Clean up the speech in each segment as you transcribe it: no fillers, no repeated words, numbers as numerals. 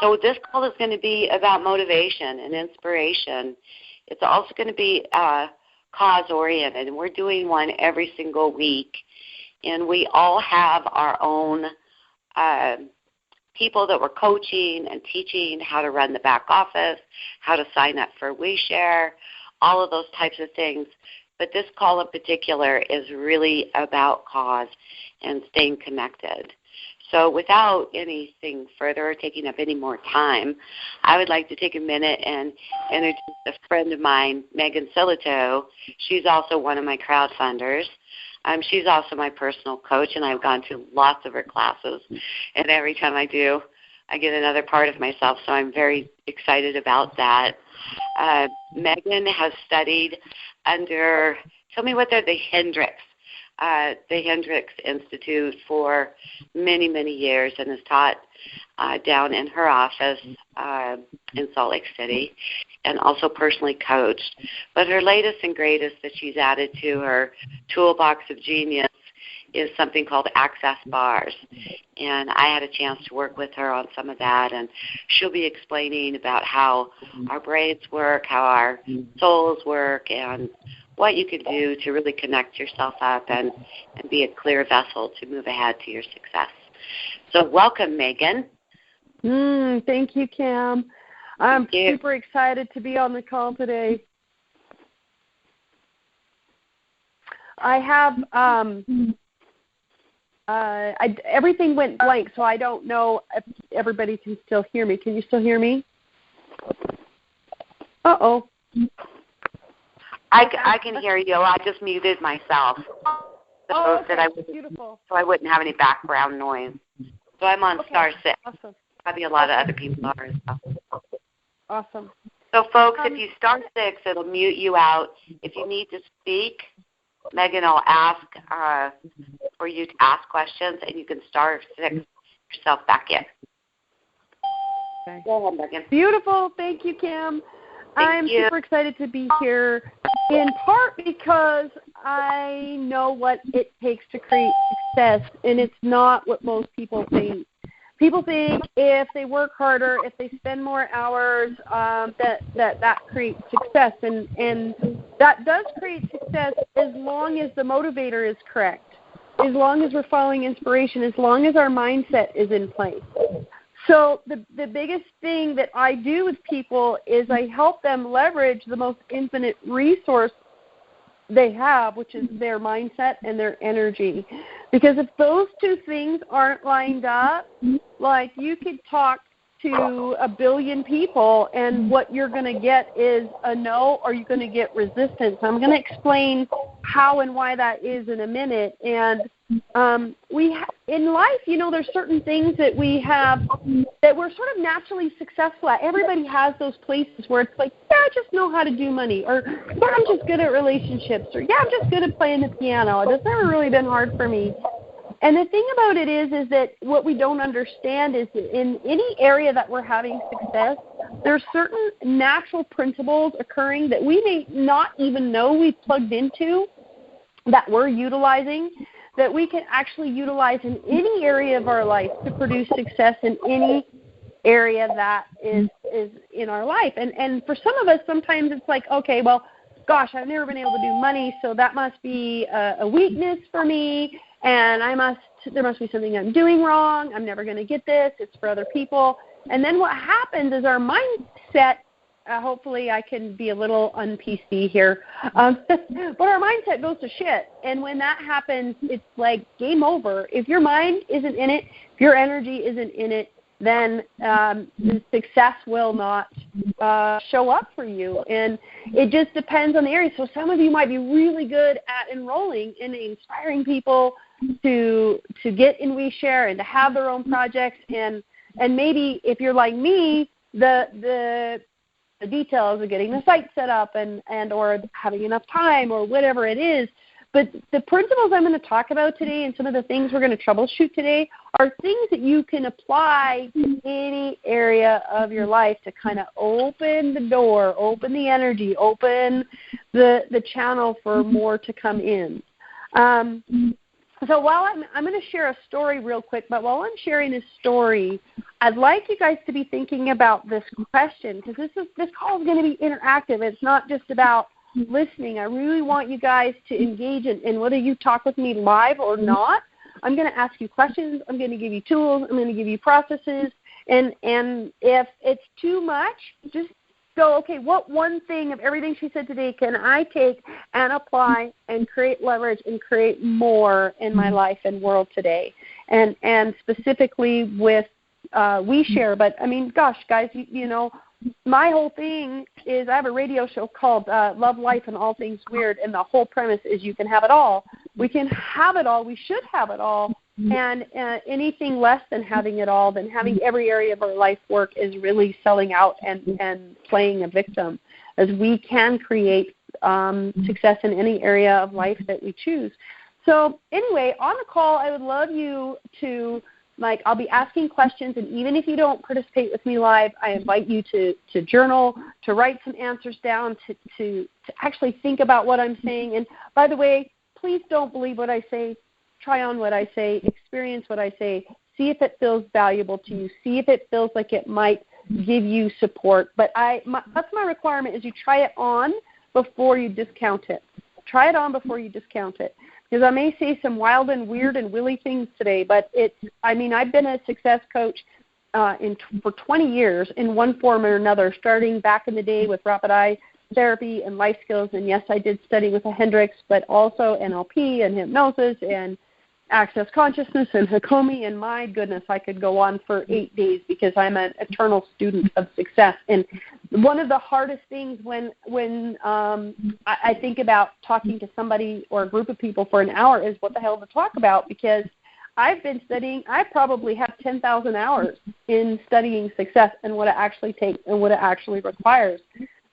So this call is going to be about motivation and inspiration. It's also going to be cause-oriented, and we're doing one every single week. And we all have our own people that we're coaching and teaching how to run the back office, how to sign up for WeShare, all of those types of things. But this call in particular is really about cause and staying connected. So without anything further or taking up any more time, I would like to take a minute and introduce a friend of mine, Megan Sillito. She's also one of my crowdfunders. She's also my personal coach, and I've gone to lots of her classes. And every time I do, I get another part of myself, so I'm very excited about that. Megan has studied under, tell me what they're, the Hendricks Institute for many, many years, and has taught down in her office in Salt Lake City, and also personally coached. But her latest and greatest that she's added to her toolbox of genius is something called Access Bars. And I had a chance to work with her on some of that, and she'll be explaining about how our brains work, how our souls work, and what you can do to really connect yourself up and be a clear vessel to move ahead to your success. So welcome, Megan. Thank you, Cam. I'm super excited to be on the call today. I have everything went blank, so I don't know if everybody can still hear me. Can you still hear me? Uh-oh. I can hear you. I just muted myself. Oh, okay. So I wouldn't have any background noise. So I'm on star 6. Awesome. Probably a lot of other people are as well. Awesome. So, folks, if you star 6, it'll mute you out. If you need to speak, Megan will ask for you to ask questions, and you can star 6 yourself back in. Okay. Go ahead, Megan. Beautiful. Thank you, Cam. I'm super excited to be here, in part because I know what it takes to create success, and it's not what most people think. People think if they work harder, if they spend more hours, that creates success, and that does create success as long as the motivator is correct, as long as we're following inspiration, as long as our mindset is in place. So the biggest thing that I do with people is I help them leverage the most infinite resource they have, which is their mindset and their energy. Because if those two things aren't lined up, like you could talk to 1 billion people and what you're going to get is a no, or you're going to get resistance. I'm going to explain how and why that is in a minute. And in life, there's certain things that we have that we're sort of naturally successful at. Everybody has those places where it's like, yeah, I just know how to do money, or yeah, I'm just good at relationships, or yeah, I'm just good at playing the piano. It's never really been hard for me. And the thing about it is that what we don't understand is that in any area that we're having success, there's certain natural principles occurring that we may not even know we've plugged into, that we're utilizing, that we can actually utilize in any area of our life to produce success in any area that is in our life. And for some of us, sometimes it's like, okay, well, gosh, I've never been able to do money, so that must be a weakness for me, and there must be something I'm doing wrong. I'm never going to get this. It's for other people. And then what happens is our mindset, hopefully I can be a little un-PC here, but our mindset goes to shit. And when that happens, it's like game over. If your mind isn't in it, if your energy isn't in it, then success will not show up for you. And it just depends on the area. So some of you might be really good at enrolling and inspiring people to get in WeShare and to have their own projects. And maybe if you're like me, the details of getting the site set up and or having enough time or whatever it is. But the principles I'm going to talk about today and some of the things we're going to troubleshoot today are things that you can apply to any area of your life to kind of open the door, open the energy, open the channel for more to come in. So while I'm going to share a story real quick, but while I'm sharing this story, I'd like you guys to be thinking about this question, because this call is going to be interactive. It's not just about listening. I really want you guys to engage in whether you talk with me live or not. I'm going to ask you questions. I'm going to give you tools. I'm going to give you processes. And if it's too much, just go, okay, what one thing of everything she said today can I take and apply and create leverage and create more in my life and world today? And specifically with WeShare. But, I mean, gosh, guys, you know, my whole thing is I have a radio show called Love, Life, and All Things Weird, and the whole premise is you can have it all. We can have it all. We should have it all. And anything less than having it all, than having every area of our life work, is really selling out and playing a victim, as we can create success in any area of life that we choose. So anyway, on the call, I would love you to, I'll be asking questions, and even if you don't participate with me live, I invite you to journal, to write some answers down, to actually think about what I'm saying. And by the way, please don't believe what I say. Try on what I say, experience what I say, see if it feels valuable to you, see if it feels like it might give you support. But that's my requirement, is you try it on before you discount it. Try it on before you discount it. Because I may say some wild and weird and willy things today, but I've been a success coach for 20 years in one form or another, starting back in the day with rapid eye therapy and life skills. And yes, I did study with a Hendricks, but also NLP and hypnosis and access consciousness and Hakomi, and my goodness, I could go on for 8 days because I'm an eternal student of success. And one of the hardest things when I think about talking to somebody or a group of people for an hour is what the hell to talk about, because I've been studying, I probably have 10,000 hours in studying success and what it actually takes and what it actually requires.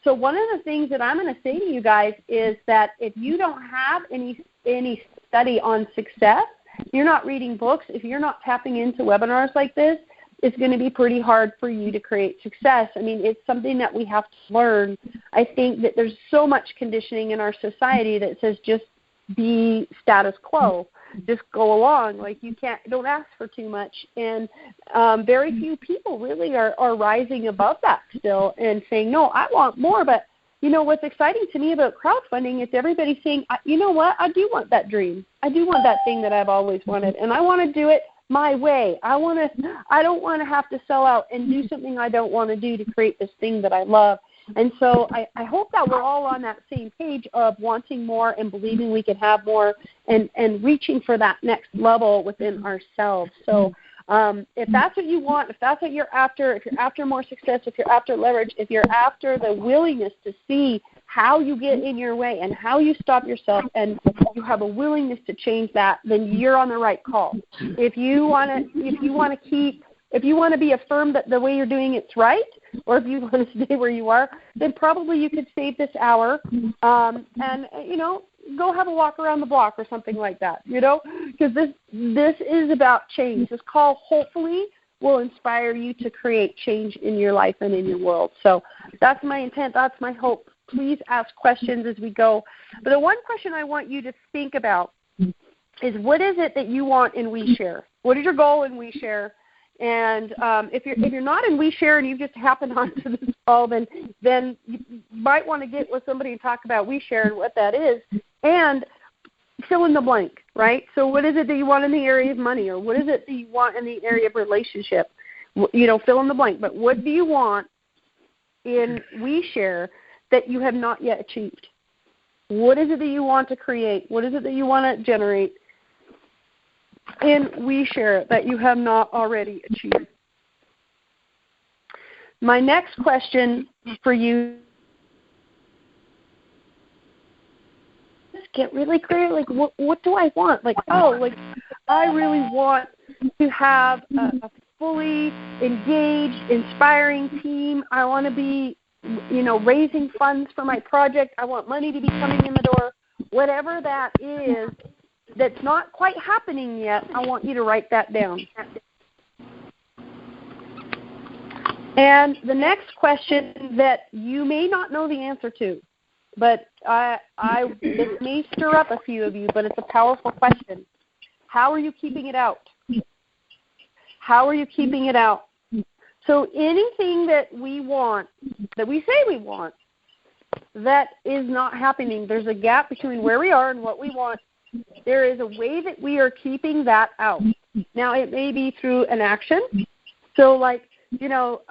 So one of the things that I'm going to say to you guys is that if you don't have any study on success, you're not reading books, if you're not tapping into webinars like this, it's going to be pretty hard for you to create success. I mean, it's something that we have to learn. I think that there's so much conditioning in our society that says just be status quo, just go along, like don't ask for too much. And very few people really are rising above that still and saying, no, I want more. But you know, what's exciting to me about crowdfunding is everybody saying, you know what, I do want that dream. I do want that thing that I've always wanted, and I want to do it my way. I don't want to have to sell out and do something I don't want to do to create this thing that I love. And so I hope that we're all on that same page of wanting more and believing we can have more and reaching for that next level within ourselves. So if that's what you want, if that's what you're after, if you're after more success, if you're after leverage, if you're after the willingness to see how you get in your way and how you stop yourself, and you have a willingness to change that, then you're on the right call. If you want to be affirmed that the way you're doing it's right, or if you want to stay where you are, then probably you could save this hour and go have a walk around the block or something like that, because this is about change. This call hopefully will inspire you to create change in your life and in your world. So that's my intent. That's my hope. Please ask questions as we go. But the one question I want you to think about is, what is it that you want in WeShare? What is your goal in WeShare? And if you're not in WeShare and you just happened onto this call, then you might want to get with somebody and talk about WeShare and what that is, and fill in the blank, right? So what is it that you want in the area of money, or what is it that you want in the area of relationship? Fill in the blank. But what do you want in WeShare that you have not yet achieved? What is it that you want to create? What is it that you want to generate in WeShare that you have not already achieved? My next question for you is get really clear, what do I want? I really want to have a fully engaged, inspiring team. I want to be, raising funds for my project. I want money to be coming in the door. Whatever that is, that's not quite happening yet, I want you to write that down. And the next question that you may not know the answer to, but this may stir up a few of you, but it's a powerful question. how are you keeping it out? How are you keeping it out? So anything that we want, that we say we want, that is not happening. There's a gap between where we are and what we want. There is a way that we are keeping that out. Now, it may be through an action. So, like, you know,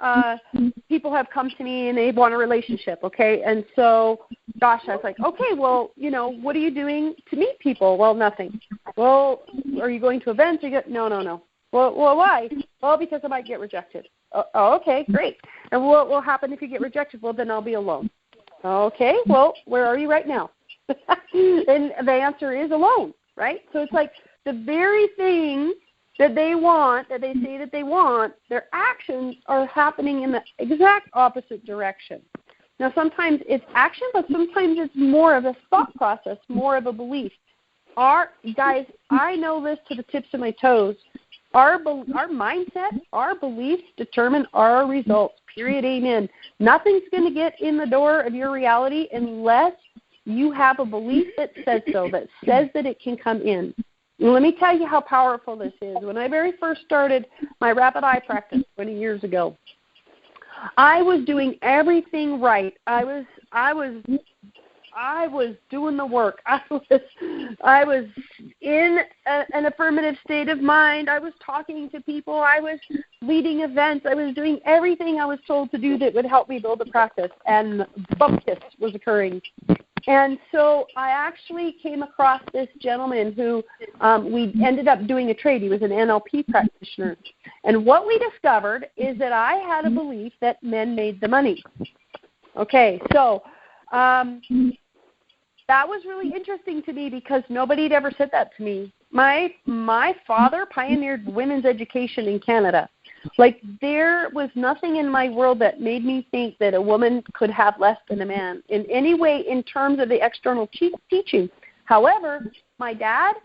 people have come to me and they want a relationship, okay? And so, gosh, I was like, okay, well, you know, what are you doing to meet people? Well, nothing. Well, are you going to events? No. Well, why? Well, because I might get rejected. Oh, okay, great. And what will happen if you get rejected? Well, then I'll be alone. Okay, well, where are you right now? And the answer is alone, right? So it's like the very thing that they want, that they say that they want, their actions are happening in the exact opposite direction. Now, sometimes it's action, but sometimes it's more of a thought process, more of a belief. Guys, I know this to the tips of my toes. Our mindset, our beliefs determine our results, period, amen. Nothing's going to get in the door of your reality unless you have a belief that says so, that says that it can come in. And let me tell you how powerful this is. When I very first started my rapid eye practice 20 years ago, I was doing everything right. I was doing the work. I was in an affirmative state of mind. I was talking to people. I was leading events. I was doing everything I was told to do that would help me build a practice. And bumpkiss was occurring. And so I actually came across this gentleman who we ended up doing a trade. He was an NLP practitioner. And what we discovered is that I had a belief that men made the money. Okay, so that was really interesting to me because nobody had ever said that to me. My father pioneered women's education in Canada. Like, there was nothing in my world that made me think that a woman could have less than a man in any way in terms of the external teaching. However, my dad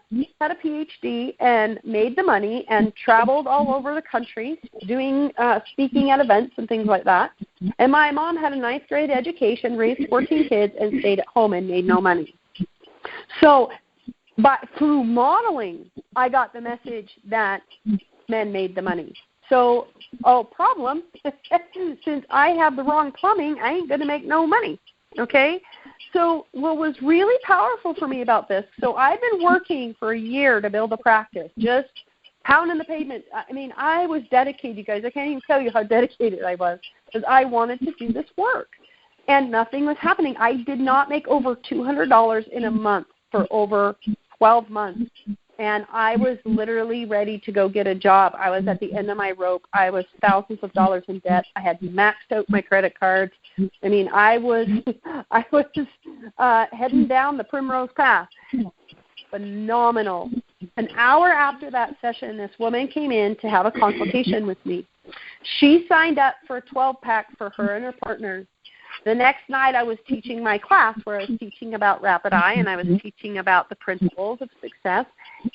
had a PhD and made the money and traveled all over the country doing speaking at events and things like that. And my mom had a ninth grade education, raised 14 kids, and stayed at home and made no money. So, but through modeling, I got the message that men made the money. So, problem, since I have the wrong plumbing, I ain't going to make no money, okay? So what was really powerful for me about this, so I've been working for a year to build a practice, just pounding the pavement. I mean, I was dedicated, you guys. I can't even tell you how dedicated I was because I wanted to do this work, and nothing was happening. I did not make over $200 in a month for over 12 months. And I was literally ready to go get a job. I was at the end of my rope. I was thousands of dollars in debt. I had maxed out my credit cards. I mean, I was just heading down the primrose path. Phenomenal. An hour after that session, this woman came in to have a consultation with me. She signed up for a 12-pack for her and her partner. The next night I was teaching my class where I was teaching about rapid eye and I was teaching about the principles of success.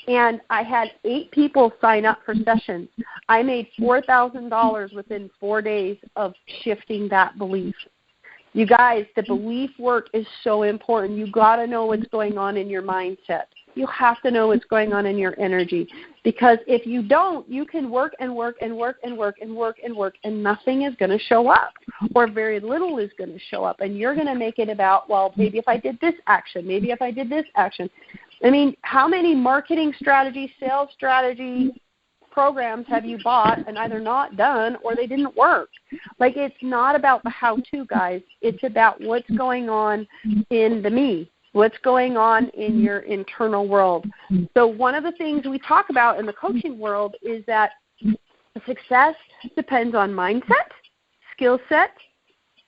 And I had 8 people sign up for sessions. I made $4,000 within 4 days of shifting that belief. You guys, the belief work is so important. You got to know what's going on in your mindset. You have to know what's going on in your energy. Because if you don't, you can work and work and work and work and work and work, and nothing is going to show up, or very little is going to show up. And you're going to make it about, well, maybe if I did this action, maybe if I did this action. I mean, how many marketing strategy, sales strategy programs have you bought and either not done or they didn't work? Like, it's not about the how-to, guys. It's about what's going on in the me. What's going on in your internal world. So one of the things we talk about in the coaching world is that success depends on mindset, skill set,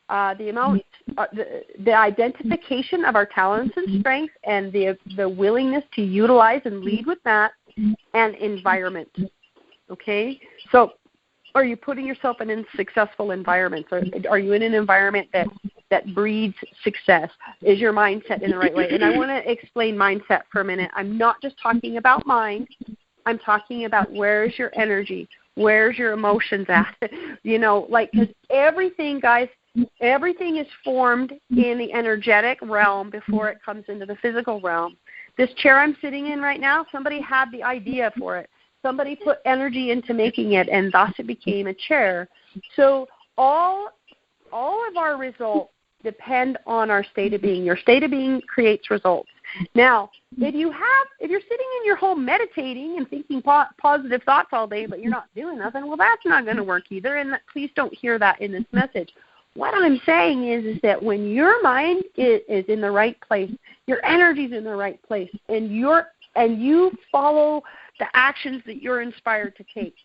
the identification of our talents and strengths, and the willingness to utilize and lead with that, and environment. Okay? So are you putting yourself in a successful environment? Are you in an environment that breeds success? Is your mindset in the right way? And I want to explain mindset for a minute. I'm not just talking about mind. I'm talking about where's your energy? Where's your emotions at? You know, like, because everything, guys, everything is formed in the energetic realm before it comes into the physical realm. This chair I'm sitting in right now, somebody had the idea for it. Somebody put energy into making it, and thus it became a chair. So all of our results depend on our state of being. Your state of being creates results. Now, if you're sitting in your home meditating and thinking positive thoughts all day, but you're not doing nothing, well, that's not going to work either. And please don't hear that in this message. What I'm saying is that when your mind is in the right place, your energy's in the right place, and you follow the actions that you're inspired to take,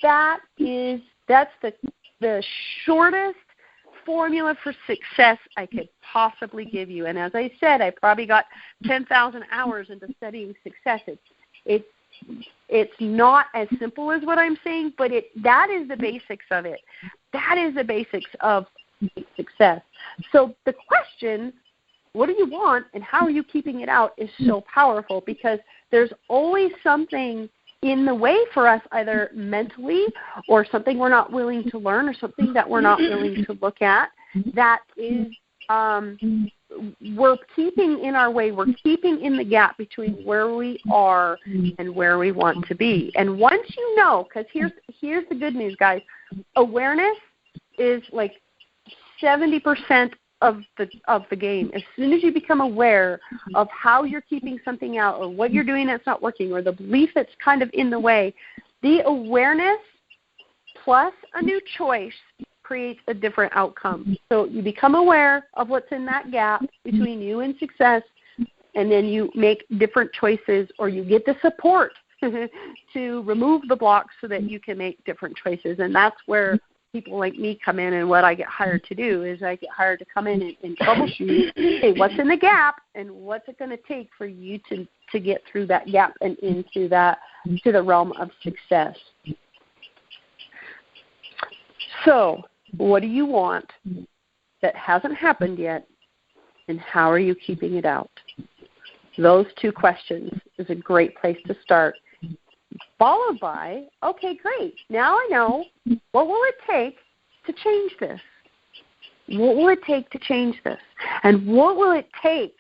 that's the shortest formula for success I could possibly give you. And as I said, I probably got 10,000 hours into studying success. It's not as simple as what I'm saying, but that is the basics of it. That is the basics of success. So the question, what do you want and how are you keeping it out, is so powerful, because there's always something in the way for us, either mentally or something we're not willing to learn or something that we're not willing to look at, that is we're keeping in our way. We're keeping in the gap between where we are and where we want to be. And once you know, because here's the good news, guys, awareness is like 70% of the game. As soon as you become aware of how you're keeping something out, or what you're doing that's not working, or the belief that's kind of in the way, the awareness plus a new choice creates a different outcome. So you become aware of what's in that gap between you and success, and then you make different choices, or you get the support to remove the blocks so that you can make different choices. And that's where people like me come in, and what I get hired to do is I get hired to come in and troubleshoot, hey, what's in the gap and what's it going to take for you to get through that gap and into to the realm of success. So what do you want that hasn't happened yet, and how are you keeping it out? Those two questions is a great place to start. Followed by, okay, great. Now I know, what will it take to change this? What will it take to change this? And what will it take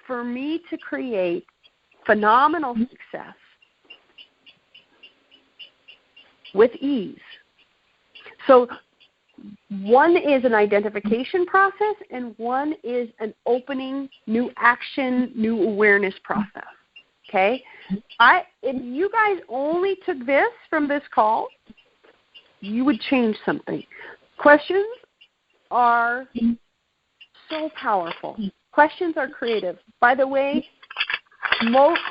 for me to create phenomenal success with ease? So one is an identification process, and one is an opening, new action, new awareness process. Okay? If you guys only took this from this call, you would change something. Questions are so powerful. Questions are creative. By the way,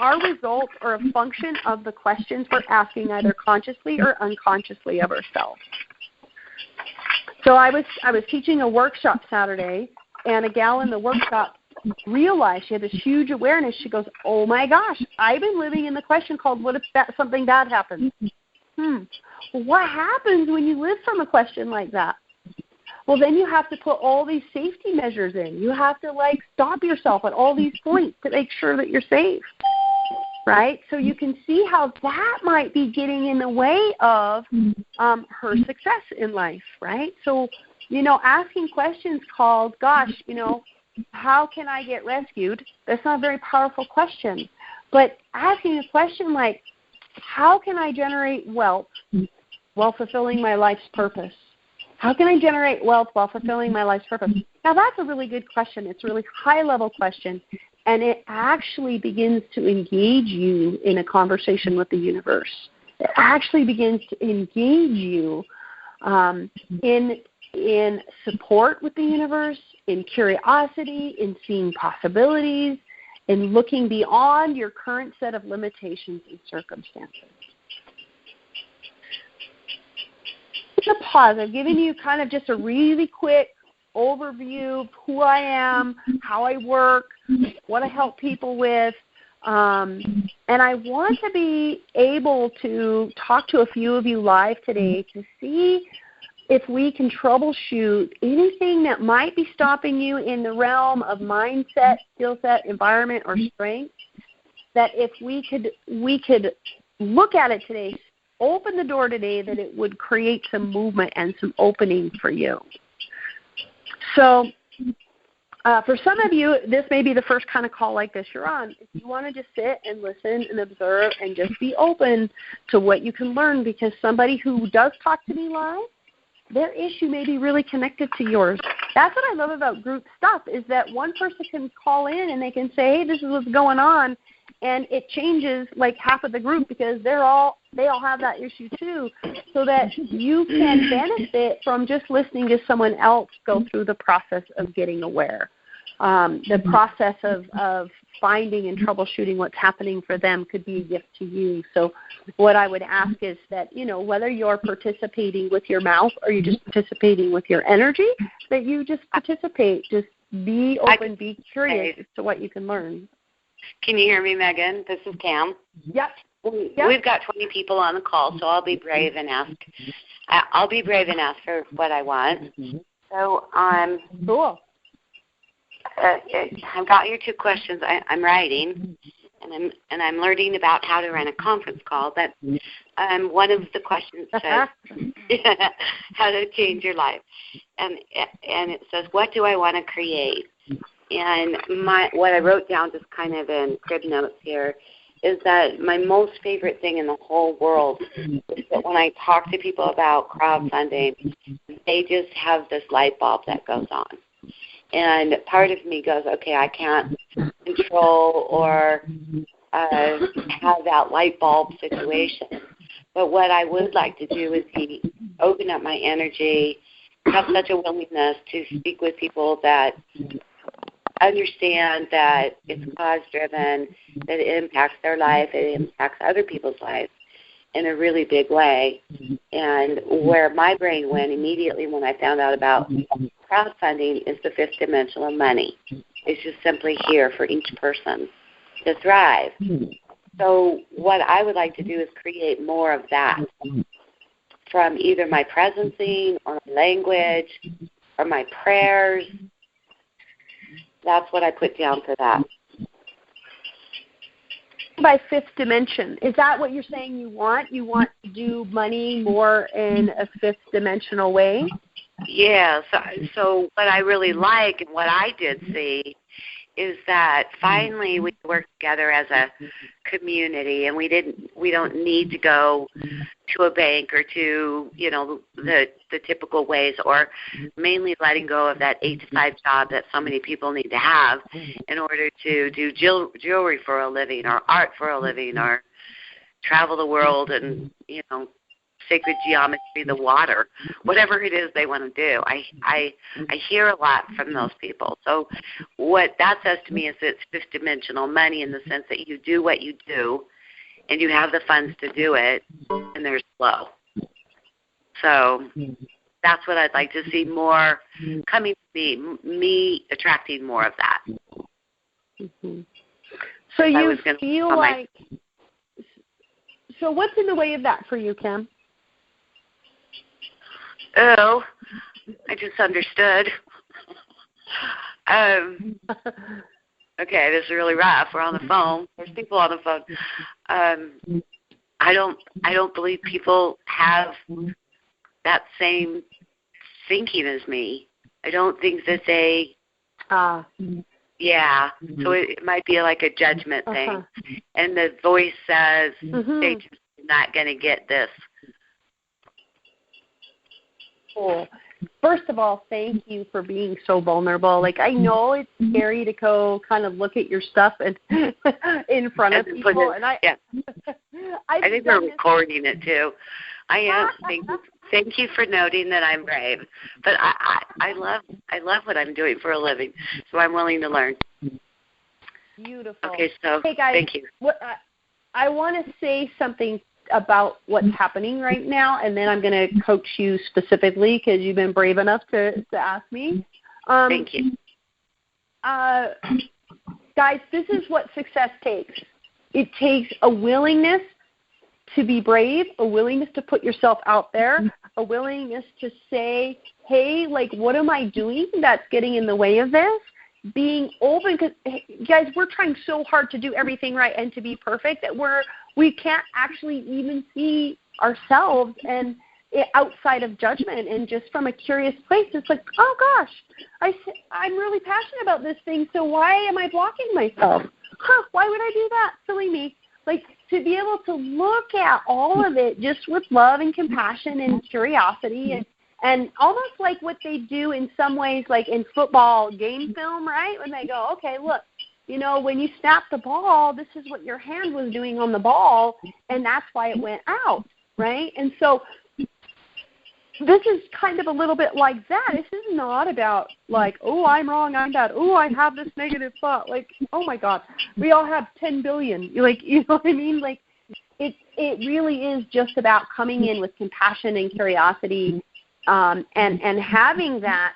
our results are a function of the questions we're asking, either consciously or unconsciously, of ourselves. So I was teaching a workshop Saturday, and a gal in the workshop realized, she had this huge awareness. She goes, oh my gosh, I've been living in the question called, what if something bad happens? Well, what happens when you live from a question like that? Well, then you have to put all these safety measures in. You have to stop yourself at all these points to make sure that you're safe, right? So you can see how that might be getting in the way of her success in life, right? So, asking questions called, gosh, how can I get rescued? That's not a very powerful question. But asking a question like, how can I generate wealth while fulfilling my life's purpose? How can I generate wealth while fulfilling my life's purpose? Now, that's a really good question. It's a really high-level question, and it actually begins to engage you in a conversation with the universe. It actually begins to engage you in support with the universe, in curiosity, in seeing possibilities, in looking beyond your current set of limitations and circumstances. It's a pause. I've given you kind of just a really quick overview of who I am, how I work, what I help people with. And I want to be able to talk to a few of you live today to see if we can troubleshoot anything that might be stopping you in the realm of mindset, skill set, environment, or strength, that if we could look at it today, open the door today, that it would create some movement and some opening for you. So For some of you, this may be the first kind of call like this you're on. If you want to just sit and listen and observe and just be open to what you can learn, because somebody who does talk to me live, their issue may be really connected to yours. That's what I love about group stuff, is that one person can call in and they can say, hey, this is what's going on, and it changes like half of the group because they all have that issue too, so that you can benefit from just listening to someone else go through the process of getting aware. The process of finding and troubleshooting what's happening for them could be a gift to you. So what I would ask is that, whether you're participating with your mouth or you're just participating with your energy, that you just participate. Just be open, be curious as to what you can learn. Can you hear me, Megan? This is Cam. Yep. We've got 20 people on the call, so I'll be brave and ask. I'll be brave and ask for what I want. So, cool. I've got your two questions. I'm writing, and I'm learning about how to run a conference call. But one of the questions says how to change your life, and it says, what do I want to create? And what I wrote down just kind of in crib notes here is that my most favorite thing in the whole world is that when I talk to people about crowdfunding, they just have this light bulb that goes on. And part of me goes, okay, I can't control or have that light bulb situation. But what I would like to do is open up my energy, have such a willingness to speak with people that understand that it's cause-driven, that it impacts their life, it impacts other people's lives in a really big way. And where my brain went immediately when I found out about crowdfunding is the fifth dimension of money. It's just simply here for each person to thrive. So what I would like to do is create more of that from either my presencing or my language or my prayers. That's what I put down for that. By fifth dimension, is that what you're saying you want? You want to do money more in a fifth dimensional way? Yeah, so what I really like and what I did see is that finally we work together as a community, and we don't need to go to a bank or to the typical ways, or mainly letting go of that 8-to-5 job that so many people need to have in order to do jewelry for a living or art for a living or travel the world and sacred geometry, the water, whatever it is they want to do. I hear a lot from those people. So what that says to me is it's fifth dimensional money in the sense that you do what you do and you have the funds to do it, and there's flow. So that's what I'd like to see more coming to me attracting more of that. Mm-hmm. So you feel like, so what's in the way of that for you, Kim? Oh, I just understood. Okay, this is really rough. We're on the phone. There's people on the phone. I don't believe people have that same thinking as me. I don't think that they. Yeah. So it might be like a judgment thing, and the voice says they're just not going to get this. Cool. First of all, thank you for being so vulnerable. Like, I know it's scary to go kind of look at your stuff and in front of people. I think they're recording it too. I am. Thank you for noting that I'm brave. But I love what I'm doing for a living, so I'm willing to learn. Beautiful. Okay, so hey guys, thank you. I want to say something about what's happening right now, and then I'm going to coach you specifically because you've been brave enough to ask me. Thank you. Guys, this is what success takes. It takes a willingness to be brave, a willingness to put yourself out there, a willingness to say, hey, like, what am I doing that's getting in the way of this? Being open, because, guys, we're trying so hard to do everything right and to be perfect that we can't actually even see ourselves. And outside of judgment and just from a curious place. It's like, oh gosh, I'm really passionate about this thing, so why am I blocking myself? Why would I do that? Silly me. Like, to be able to look at all of it just with love and compassion and curiosity and almost like what they do in some ways, like in football game film, right? When they go, okay, look, when you snap the ball, this is what your hand was doing on the ball, and that's why it went out, right? And so this is kind of a little bit like that. This is not about like, oh, I'm wrong, I'm bad. Oh, I have this negative thought. Like, oh my God, we all have 10 billion. Like, you know what I mean? Like, it really is just about coming in with compassion and curiosity, and having that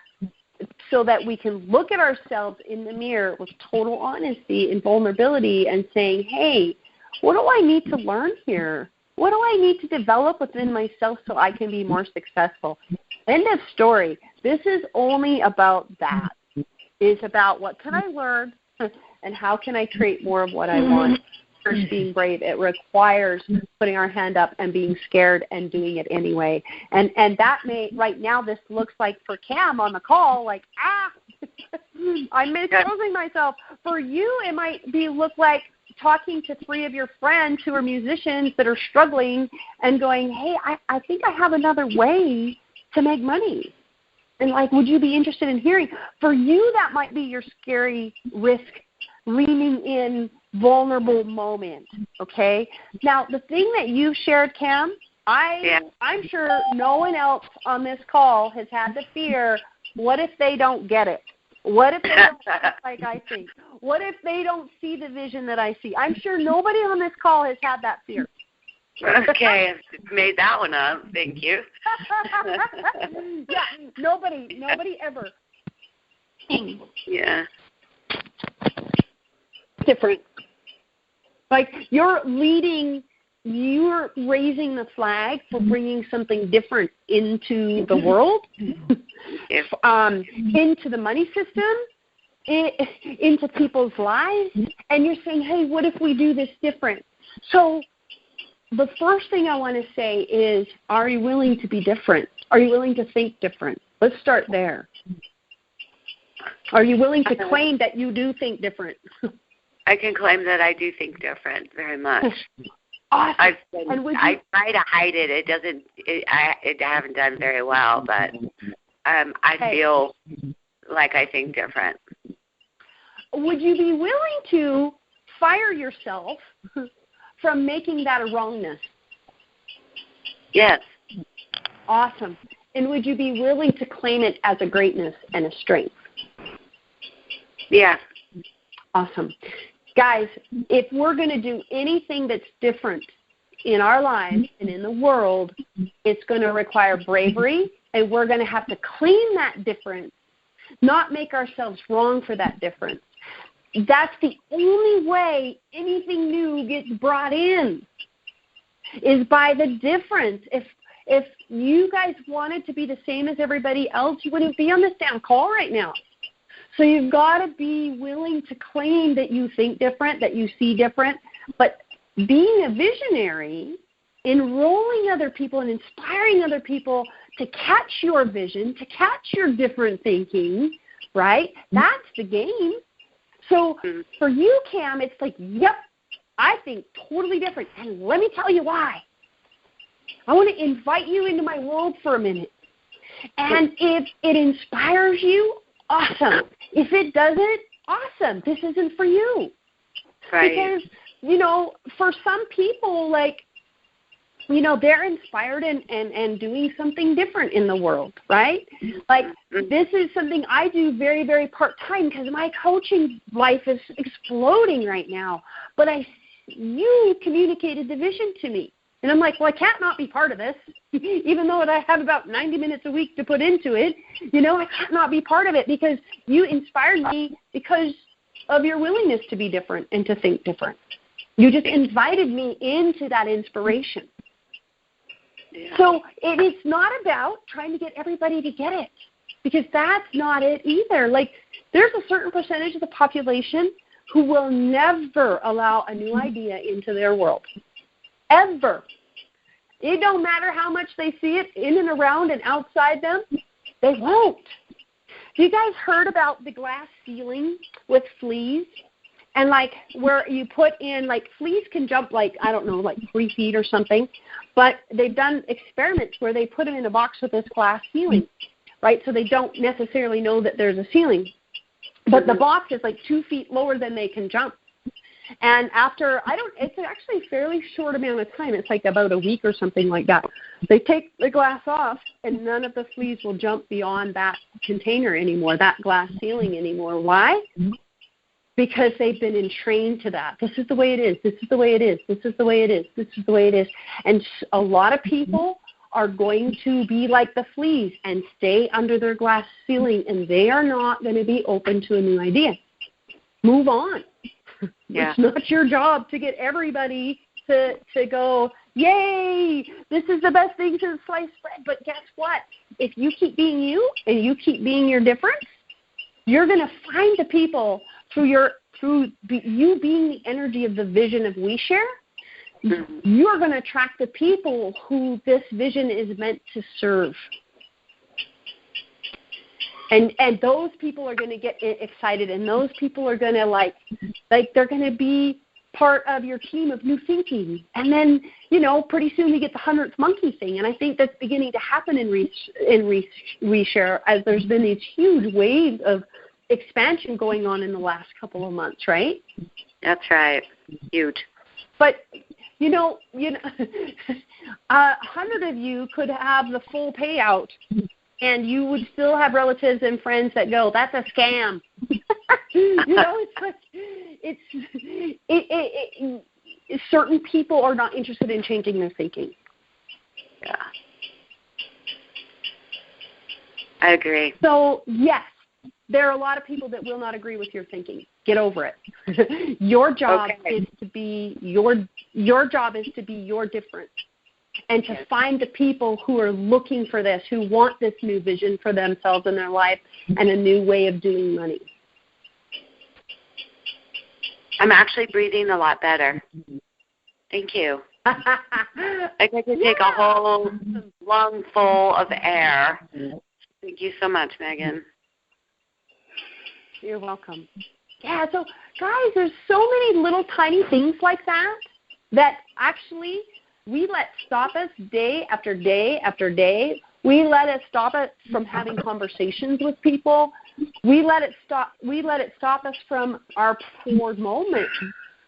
so that we can look at ourselves in the mirror with total honesty and vulnerability and saying, hey, what do I need to learn here? What do I need to develop within myself so I can be more successful? End of story. This is only about that. It's about what can I learn and how can I create more of what I want. First, being brave. It requires putting our hand up and being scared and doing it anyway. And that may, right now, this looks like for Cam on the call, like, I'm exposing myself. For you, it might look like talking to 3 of your friends who are musicians that are struggling and going, hey, I think I have another way to make money. And like, would you be interested in hearing? For you, that might be your scary risk, leaning in, vulnerable moment, okay? Now, the thing that you shared, Cam, I'm sure no one else on this call has had the fear, what if they don't get it? What if they don't think like I think? What if they don't see the vision that I see? I'm sure nobody on this call has had that fear. Okay, I've made that one up. Thank you. Yeah, nobody ever. Yeah. Different. Like, you're leading, you're raising the flag for bringing something different into the world, into the money system, into people's lives, and you're saying, hey, what if we do this different? So the first thing I want to say is, are you willing to be different? Are you willing to think different? Let's start there. Are you willing to claim that you do think different? I can claim that I do think different very much. Awesome. I try to hide it. I haven't done very well, but I feel like I think different. Would you be willing to fire yourself from making that a wrongness? Yes. Awesome. And would you be willing to claim it as a greatness and a strength? Yeah. Awesome. Guys, if we're going to do anything that's different in our lives and in the world, it's going to require bravery, and we're going to have to claim that difference, not make ourselves wrong for that difference. That's the only way anything new gets brought in, is by the difference. If you guys wanted to be the same as everybody else, you wouldn't be on this damn call right now. So you've got to be willing to claim that you think different, that you see different. But being a visionary, enrolling other people and inspiring other people to catch your vision, to catch your different thinking, right? That's the game. So for you, Cam, it's like, yep, I think totally different. And let me tell you why. I want to invite you into my world for a minute. And if it inspires you, awesome. If it doesn't, awesome. This isn't for you. Right. Because, for some people, like, they're inspired and doing something different in the world, right? Like, this is something I do very, very part-time because my coaching life is exploding right now. But you communicated the vision to me. And I'm like, well, I can't not be part of this, even though I have about 90 minutes a week to put into it. I can't not be part of it because you inspired me because of your willingness to be different and to think different. You just invited me into that inspiration. Yeah. So it's not about trying to get everybody to get it, because that's not it either. Like, there's a certain percentage of the population who will never allow a new idea into their world. Ever. It don't matter how much they see it in and around and outside them, they won't. Have you guys heard about the glass ceiling with fleas? And, like, where you put in, like, fleas can jump, like, I don't know, like 3 feet or something. But they've done experiments where they put them in a box with this glass ceiling, right? So they don't necessarily know that there's a ceiling. But the box is, like, 2 feet lower than they can jump. And after, it's actually a fairly short amount of time. It's like about a week or something like that. They take the glass off, and none of the fleas will jump beyond that container anymore, that glass ceiling anymore. Why? Because they've been entrained to that. This is the way it is. This is the way it is. This is the way it is. This is the way it is. And a lot of people are going to be like the fleas and stay under their glass ceiling, and they are not going to be open to a new idea. Move on. Yeah. It's not your job to get everybody to go, yay, this is the best thing since sliced bread. But guess what? If you keep being you and you keep being your difference, you're going to find the people through you being the energy of the vision of We Share. You are going to attract the people who this vision is meant to serve. And those people are going to get excited, and those people are going to like they're going to be part of your team of new thinking. And then, pretty soon we get the 100th monkey thing. And I think that's beginning to happen in Reshare as there's been these huge waves of expansion going on in the last couple of months, right? That's right. Huge. But, 100 of you could have the full payout, and you would still have relatives and friends that go, that's a scam. Certain people are not interested in changing their thinking. Yeah. I agree. So, yes, there are a lot of people that will not agree with your thinking. Get over it. Your job is to be your job is to be your difference, and to find the people who are looking for this, who want this new vision for themselves in their life and a new way of doing money. I'm actually breathing a lot better. Thank you. I get to take a whole lung full of air. Thank you so much, Megan. You're welcome. Yeah, so guys, there's so many little tiny things like that actually we let stop us day after day after day. We let it stop us from having conversations with people. We let it stop us from our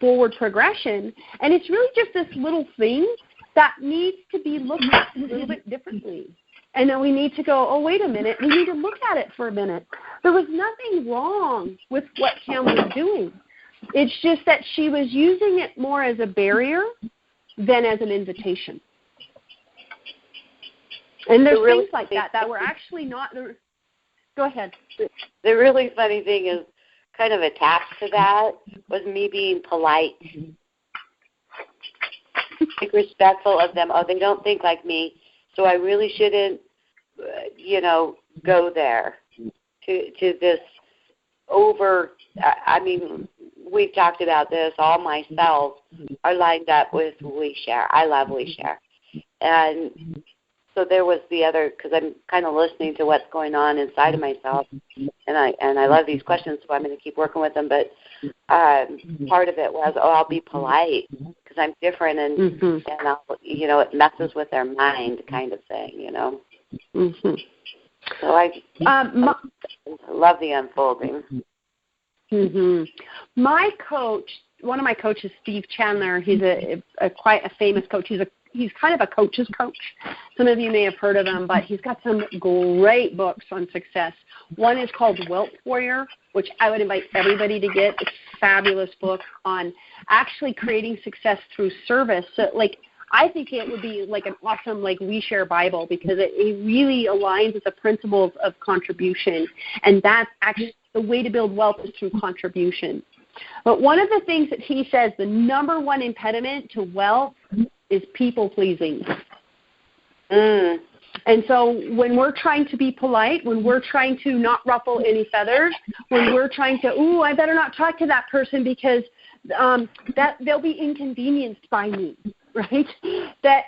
forward progression. And it's really just this little thing that needs to be looked at a little bit differently. And then we need to go, oh, wait a minute, we need to look at it for a minute. There was nothing wrong with what Cam was doing. It's just that she was using it more as a barrier than as an invitation. And there's things like that were actually not. Go ahead. The really funny thing is, kind of attached to that was me being polite, like respectful of them. Oh, they don't think like me, so I really shouldn't, go there to this over. I mean, we've talked about this. All my cells are lined up with We Share. I love We Share, and so there was the other, because I'm kind of listening to what's going on inside of myself, and I love these questions, so I'm going to keep working with them. But part of it was, I'll be polite because I'm different, and I'll, it messes with their mind, kind of thing, So I love the unfolding. My coach, one of my coaches, Steve Chandler, he's quite a famous coach. He's kind of a coach's coach. Some of you may have heard of him, but he's got some great books on success. One is called Wealth Warrior, which I would invite everybody to get. It's a fabulous book on actually creating success through service. So, I think it would be like an awesome We Share Bible, because it really aligns with the principles of contribution. And that's actually the way to build wealth is through contribution. But one of the things that he says, the number one impediment to wealth is people-pleasing. And so when we're trying to be polite, when we're trying to not ruffle any feathers, when we're trying to, I better not talk to that person because that they'll be inconvenienced by me. right? That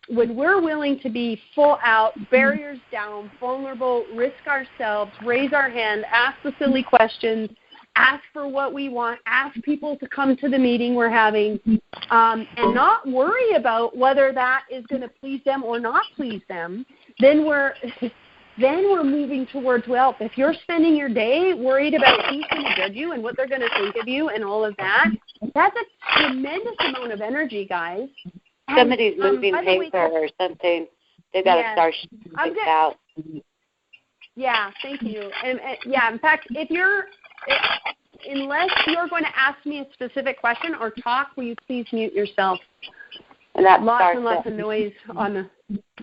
when we're willing to be full out, barriers down, vulnerable, risk ourselves, raise our hand, ask the silly questions, ask for what we want, ask people to come to the meeting we're having, and not worry about whether that is going to please them or not please them, then we're moving towards wealth. If you're spending your day worried about who's going to judge you and what they're going to think of you and all of that, that's a tremendous amount of energy, guys. And, somebody's moving paper or something. They've got to start things out. Yeah, thank you. And in fact, unless you're going to ask me a specific question or talk, will you please mute yourself? And that's lots and lots of noise on the.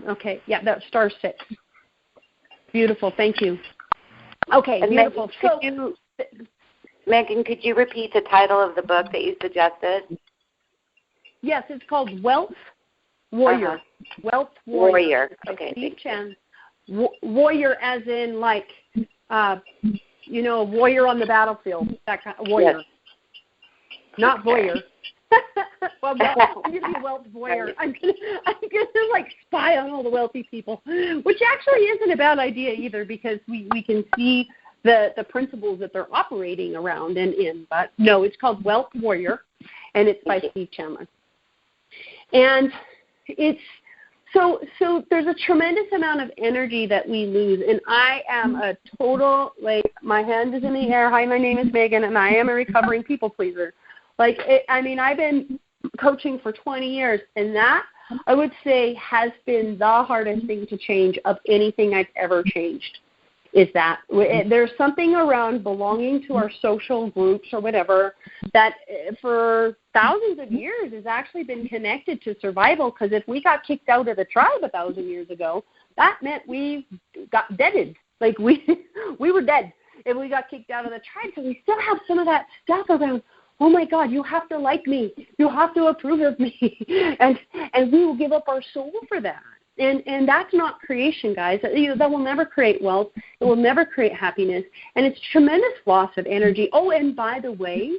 Okay, yeah, that's star 6. Beautiful, thank you. Okay, and beautiful. Megan, could you repeat the title of the book that you suggested? Yes, it's called Wealth Warrior. Wealth Warrior. Okay. Steve Chen. Warrior as in like, warrior on the battlefield. That kind of warrior. Yes. Not voyeur. Well, I'm going to be a wealth warrior. I'm going to like spy on all the wealthy people, which actually isn't a bad idea either, because we can see the principles that they're operating around and in. But no, it's called Wealth Warrior, and it's by Steve Chandler. And it's so there's a tremendous amount of energy that we lose, and I am a total, like, my hand is in the air. Hi, my name is Megan, and I am a recovering people pleaser. Like, I've been coaching for 20 years, and that, I would say, has been the hardest thing to change of anything I've ever changed, is that there's something around belonging to our social groups or whatever that for thousands of years has actually been connected to survival, because if we got kicked out of the tribe 1,000 years ago, that meant we got deaded. Like, we were dead if we got kicked out of the tribe. So we still have some of that stuff around, oh my God, you have to like me. You have to approve of me. And we will give up our soul for that. And that's not creation, guys. That will never create wealth. It will never create happiness. And it's tremendous loss of energy. Oh, and by the way,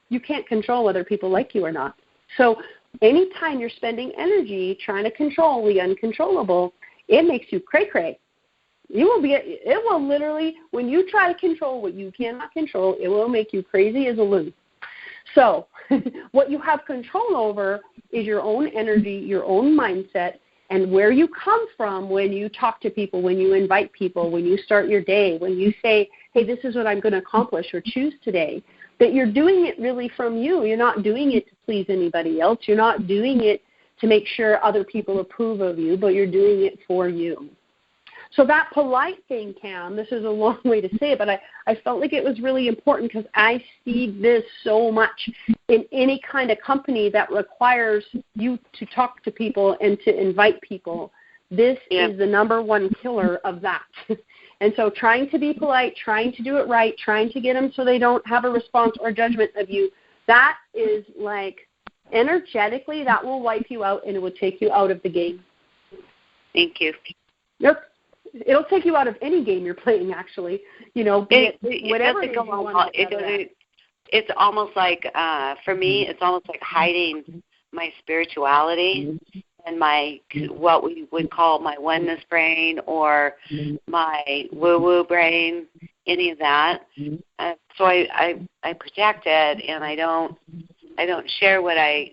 you can't control whether people like you or not. So anytime you're spending energy trying to control the uncontrollable, it makes you cray-cray. It will literally, when you try to control what you cannot control, it will make you crazy as a loon. So what you have control over is your own energy, your own mindset, and where you come from when you talk to people, when you invite people, when you start your day, when you say, hey, this is what I'm going to accomplish or choose today, that you're doing it really from you. You're not doing it to please anybody else. You're not doing it to make sure other people approve of you, but you're doing it for you. So that polite thing, Cam, this is a long way to say it, but I felt like it was really important, because I see this so much in any kind of company that requires you to talk to people and to invite people. This is the number one killer of that. And so trying to be polite, trying to do it right, trying to get them so they don't have a response or judgment of you, that is like energetically, that will wipe you out, and it will take you out of the game. Thank you. Yep. It'll take you out of any game you're playing, actually. Whatever it is you want to do. It's almost like, for me, it's almost like hiding my spirituality and my, what we would call my oneness brain or my woo-woo brain, any of that. So I protect it, and I don't share what I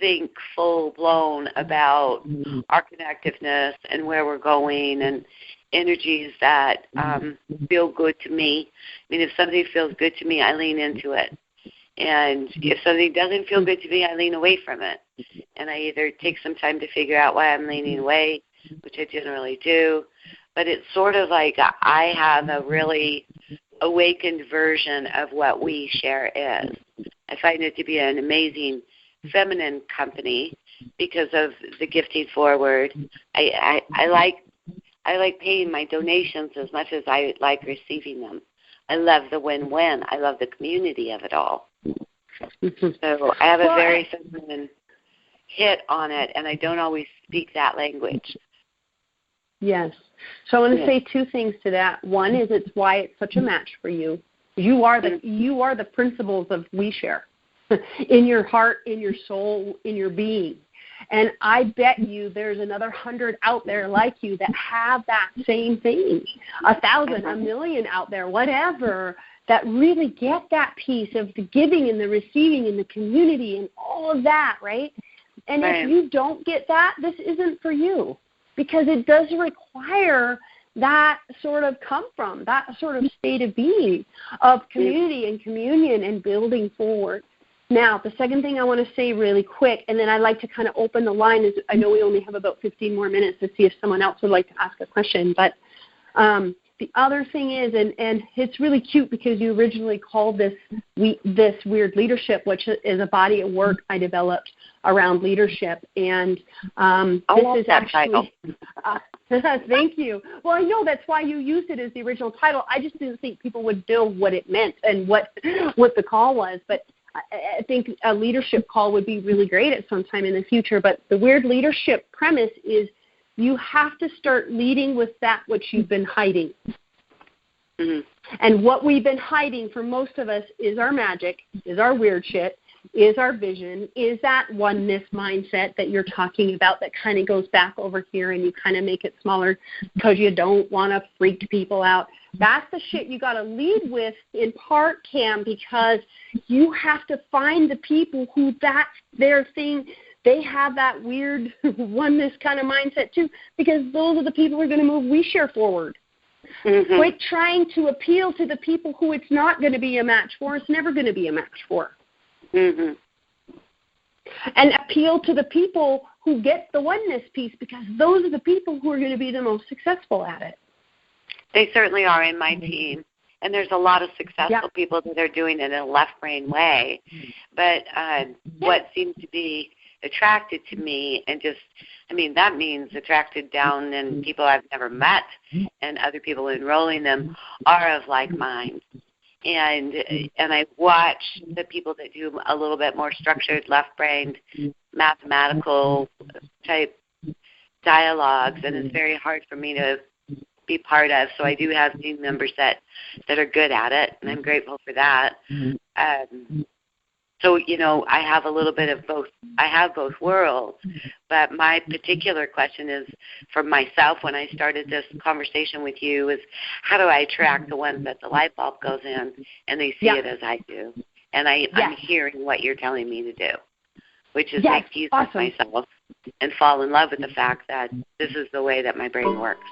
think full-blown about our connectiveness and where we're going and energies that feel good to me. I mean, if something feels good to me, I lean into it. And if something doesn't feel good to me, I lean away from it. And I either take some time to figure out why I'm leaning away, which I generally do, but it's sort of like I have a really awakened version of what We Share is. I find it to be an amazing feminine company because of the gifting forward. I like paying my donations as much as I like receiving them. I love the win-win. I love the community of it all. So I have a very feminine hit on it, and I don't always speak that language. Yes. So I want to say two things to that. One is it's why it's such a match for you. You are the principles of We Share. in your heart, in your soul, in your being. And I bet you there's another 100 out there like you that have that same thing, 1,000, 1,000,000 out there, whatever, that really get that piece of the giving and the receiving and the community and all of that, right? And if you don't get that, this isn't for you, because it does require that sort of come from, that sort of state of being, of community and communion and building forward. Now, the second thing I want to say really quick, and then I'd like to kind of open the line, is I know we only have about 15 more minutes to see if someone else would like to ask a question, but the other thing is, and it's really cute because you originally called this Weird Leadership, which is a body of work I developed around leadership, and this is actually thank you. Well, I know that's why you used it as the original title. I just didn't think people would know what it meant and what the call was, but I think a leadership call would be really great at some time in the future. But the Weird Leadership premise is you have to start leading with that which you've been hiding. Mm-hmm. And what we've been hiding for most of us is our magic, is our weird shit, is our vision, is that oneness mindset that you're talking about that kind of goes back over here and you kind of make it smaller because you don't want to freak people out. That's the shit you got to lead with in part, Cam, because you have to find the people who that's their thing. They have that weird oneness kind of mindset too, because those are the people who are going to move We Share forward. Mm-hmm. Quit trying to appeal to the people who it's not going to be a match for. It's never going to be a match for. Mm-hmm. And appeal to the people who get the oneness piece, because those are the people who are going to be the most successful at it. They certainly are in my team. And there's a lot of successful people that are doing it in a left brain way. But what seems to be attracted to me, and just, I mean, that means attracted down and people I've never met and other people enrolling them are of like mind. And I watch the people that do a little bit more structured, left-brained, mathematical type dialogues, and it's very hard for me to be part of. So I do have team members that are good at it, and I'm grateful for that. So, you know, I have a little bit of both. I have both worlds, but my particular question is for myself when I started this conversation with you is how do I attract the ones that the light bulb goes in and they see it as I do? And I'm hearing what you're telling me to do, which is make peace with myself and fall in love with the fact that this is the way that my brain works.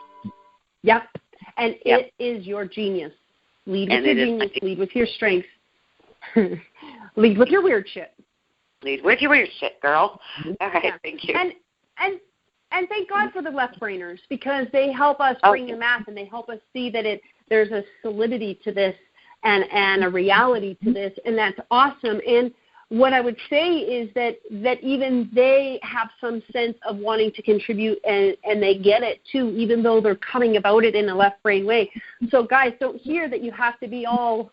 Yep. And it is your genius. Lead with your genius. Lead with your strengths. Lead with your weird shit. Lead with your weird shit, girl. All right, thank you. And thank God for the left brainers, because they help us bring the math and they help us see that there's a solidity to this and a reality to this, and that's awesome. And what I would say is that even they have some sense of wanting to contribute, and they get it too, even though they're coming about it in a left brain way. So guys, don't hear that you have to be all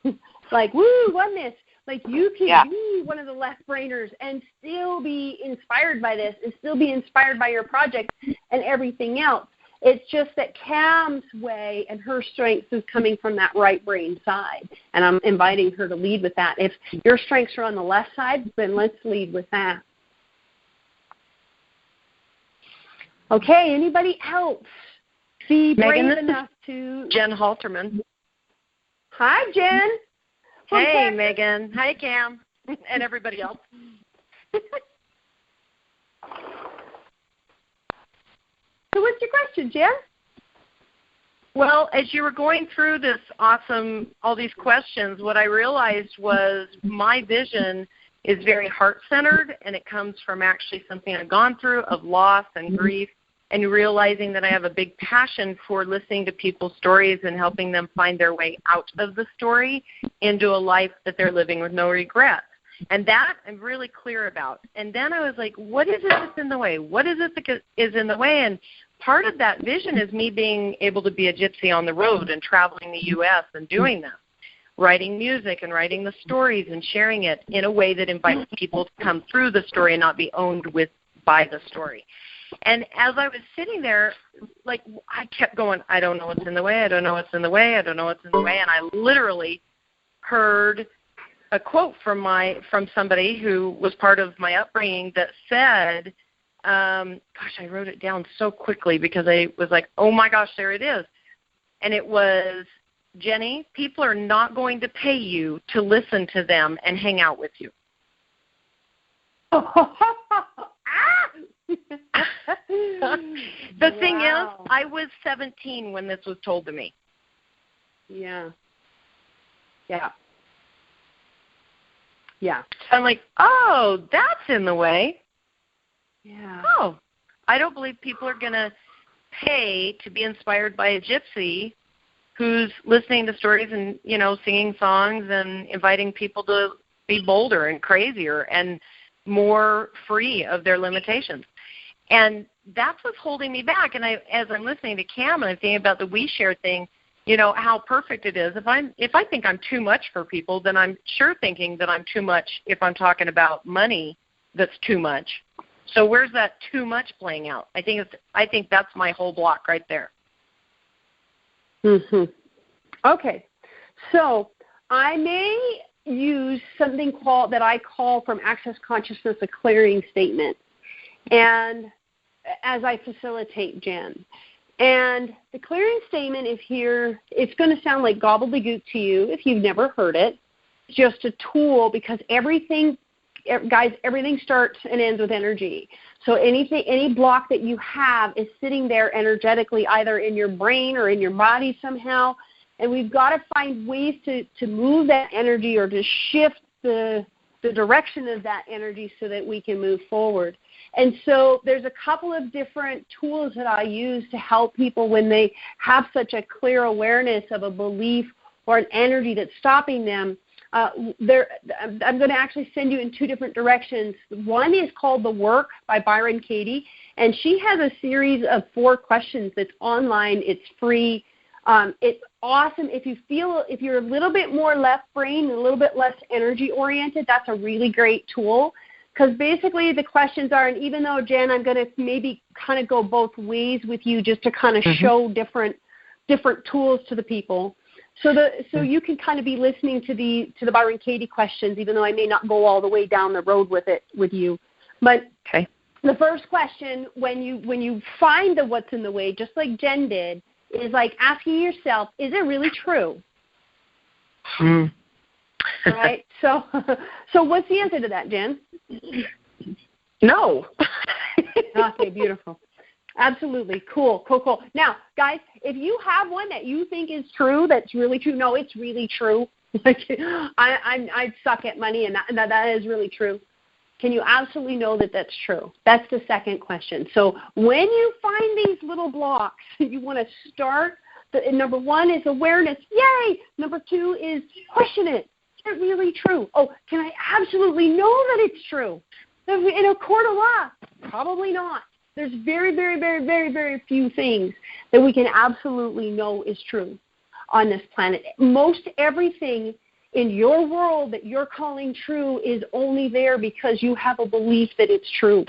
like, woo, oneness. Like, you can be one of the left brainers and still be inspired by this and still be inspired by your project and everything else. It's just that Cam's way and her strengths is coming from that right brain side, and I'm inviting her to lead with that. If your strengths are on the left side, then let's lead with that. Okay, anybody else be brave enough to... Jen Halterman. Hi, Jen. Hey, Megan. Hi, Cam. And everybody else. So what's your question, Jen? Well, as you were going through this all these questions, what I realized was my vision is very heart-centered, and it comes from actually something I've gone through of loss and grief, and realizing that I have a big passion for listening to people's stories and helping them find their way out of the story into a life that they're living with no regrets. And that I'm really clear about. And then I was like, what is it that's in the way? What is it that is in the way? And part of that vision is me being able to be a gypsy on the road and traveling the U.S. and doing that, writing music and writing the stories and sharing it in a way that invites people to come through the story and not be owned by the story. And as I was sitting there, like, I kept going, I don't know what's in the way, I don't know what's in the way, I don't know what's in the way. And I literally heard a quote from somebody who was part of my upbringing that said, gosh, I wrote it down so quickly because I was like, oh my gosh, there it is. And it was, Jenny, people are not going to pay you to listen to them and hang out with you. The thing is, I was 17 when this was told to me. Yeah. I'm like, oh, that's in the way. Yeah. Oh, I don't believe people are going to pay to be inspired by a gypsy who's listening to stories and, singing songs and inviting people to be bolder and crazier and more free of their limitations. And that's what's holding me back. And as I'm listening to Cam and I'm thinking about the We Share thing, how perfect it is. If I think I'm too much for people, then I'm sure thinking that I'm too much if I'm talking about money that's too much. So where's that too much playing out? I think that's my whole block right there. Mhm. Okay. So I may use something that I call from Access Consciousness a clearing statement, and as I facilitate Jen. And the clearing statement is here. It's going to sound like gobbledygook to you if you've never heard it. It's just a tool because everything starts and ends with energy. So any block that you have is sitting there energetically either in your brain or in your body somehow. And we've got to find ways to move that energy or to shift the direction of that energy so that we can move forward. And so there's a couple of different tools that I use to help people when they have such a clear awareness of a belief or an energy that's stopping them. I'm going to actually send you in two different directions. One is called The Work by Byron Katie, and she has a series of 4 questions that's online. It's free. It's awesome. If you're a little bit more left brain and a little bit less energy oriented, that's a really great tool. Because basically the questions are, and even though, Jen, I'm going to maybe kind of go both ways with you just to kind of show different tools to the people. So you can kind of be listening to the Byron Katie questions, even though I may not go all the way down the road with you. But okay. The first question, when you find the what's in the way, just like Jen did, is like asking yourself, is it really true? Right? So what's the answer to that, Jen? No. Okay, beautiful. Absolutely. Cool. Now, guys, if you have one that you think is true, that's really true, no, it's really true. Like I suck at money, and that is really true. Can you absolutely know that that's true? That's the second question. So when you find these little blocks, you want to start. Number 1 is awareness. Yay! Number 2 is question it. Is it really true? Oh, can I absolutely know that it's true? In a court of law, probably not. There's very, very, very, very, very few things that we can absolutely know is true on this planet. Most everything in your world that you're calling true is only there because you have a belief that it's true.